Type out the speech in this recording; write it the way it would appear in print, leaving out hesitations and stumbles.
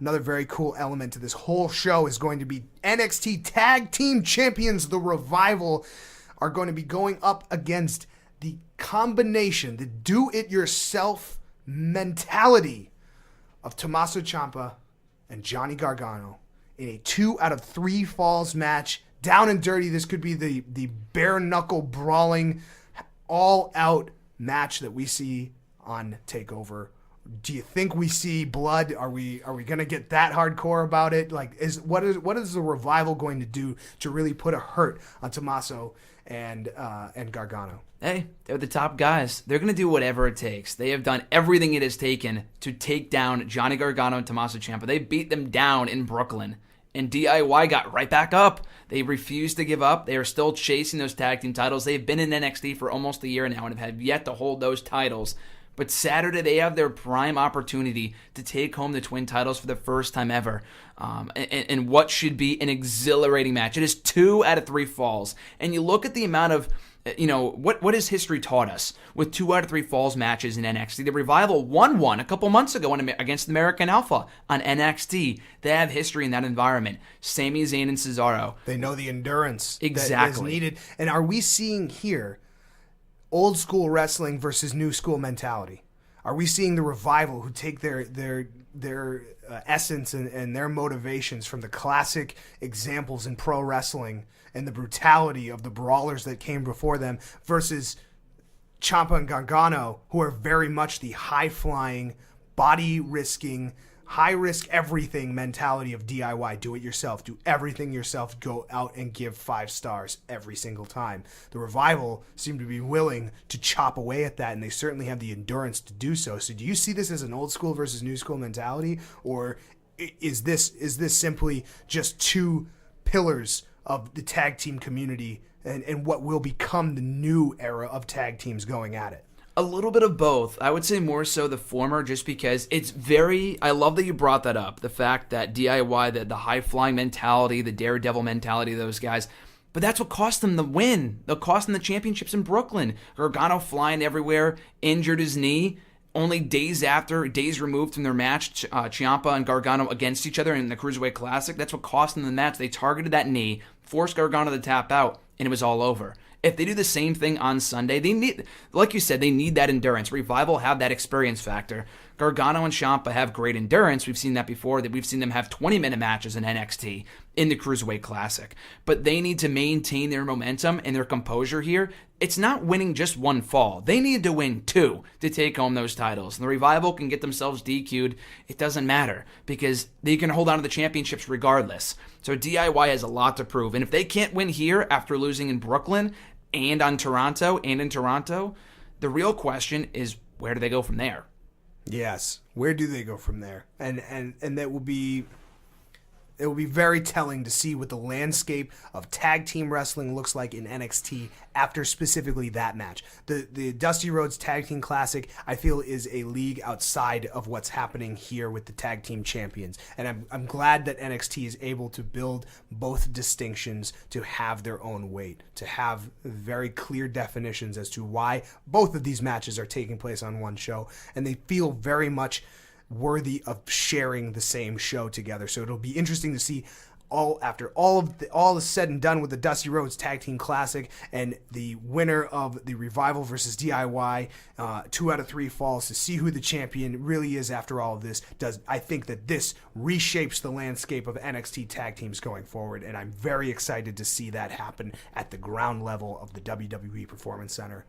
Another very cool element to this whole show is going to be NXT Tag Team Champions, The Revival, are going to be going up against the combination, the do-it-yourself mentality of Tommaso Ciampa and Johnny Gargano in a 2 out of 3 falls match. Down and dirty. This could be the bare-knuckle brawling, all-out match that we see on TakeOver. Do you think we see blood? Are we going to get that hardcore about it? Like, what is the Revival going to do to really put a hurt on Tommaso and Gargano? Hey, they're the top guys. They're going to do whatever it takes. They have done everything it has taken to take down Johnny Gargano and Tommaso Ciampa. They beat them down in Brooklyn, and DIY got right back up. They refused to give up. They are still chasing those tag team titles. They've been in NXT for almost a year now and have yet to hold those titles. But Saturday, they have their prime opportunity to take home the twin titles for the first time ever. And what should be an exhilarating match. It is 2 out of 3 falls. And you look at the amount of, what has history taught us with 2 out of 3 falls matches in NXT? The Revival won one a couple months ago against American Alpha on NXT. They have history in that environment. Sami Zayn and Cesaro. They know the endurance exactly that is needed. And are we seeing here old school wrestling versus new school mentality? Are we seeing the Revival who take their essence and their motivations from the classic examples in pro wrestling and the brutality of the brawlers that came before them versus Ciampa and Gargano, who are very much the high-flying, body-risking, high-risk everything mentality of DIY, do it yourself, do everything yourself, go out and give 5 stars every single time. The Revival seem to be willing to chop away at that, and they certainly have the endurance to do so. So do you see this as an old school versus new school mentality, or is this simply just 2 pillars of the tag team community and what will become the new era of tag teams going at it? A little bit of both. I would say more so the former, just because I love that you brought that up. The fact that DIY, the high-flying mentality, the daredevil mentality of those guys. But that's what cost them the win. That cost them the championships in Brooklyn. Gargano flying everywhere, injured his knee. Only days removed from their match, Ciampa and Gargano against each other in the Cruiserweight Classic. That's what cost them the match. They targeted that knee, forced Gargano to tap out, and it was all over. If they do the same thing on Sunday, they need, like you said, they need that endurance. Revival have that experience factor. Gargano and Ciampa have great endurance. We've seen that before. That we've seen them have 20-minute matches in NXT in the Cruiserweight Classic. But they need to maintain their momentum and their composure here. It's not winning just 1 fall. They need to win 2 to take home those titles. And the Revival can get themselves DQ'd. It doesn't matter because they can hold on to the championships regardless. So DIY has a lot to prove. And if they can't win here after losing in Brooklyn and in Toronto, the real question is, where do they go from there? Yes, where do they go from there? And that will be, it will be very telling to see what the landscape of tag team wrestling looks like in NXT after specifically that match. The Dusty Rhodes Tag Team Classic, I feel, is a league outside of what's happening here with the tag team champions. And I'm glad that NXT is able to build both distinctions to have their own weight, to have very clear definitions as to why both of these matches are taking place on one show. And they feel very much worthy of sharing the same show together. So it'll be interesting to see after all is said and done with the Dusty Rhodes Tag Team Classic and the winner of the Revival versus DIY 2 out of 3 falls, to see who the champion really is after all of this. I think that this reshapes the landscape of NXT tag teams going forward, and I'm very excited to see that happen at the ground level of the WWE Performance Center.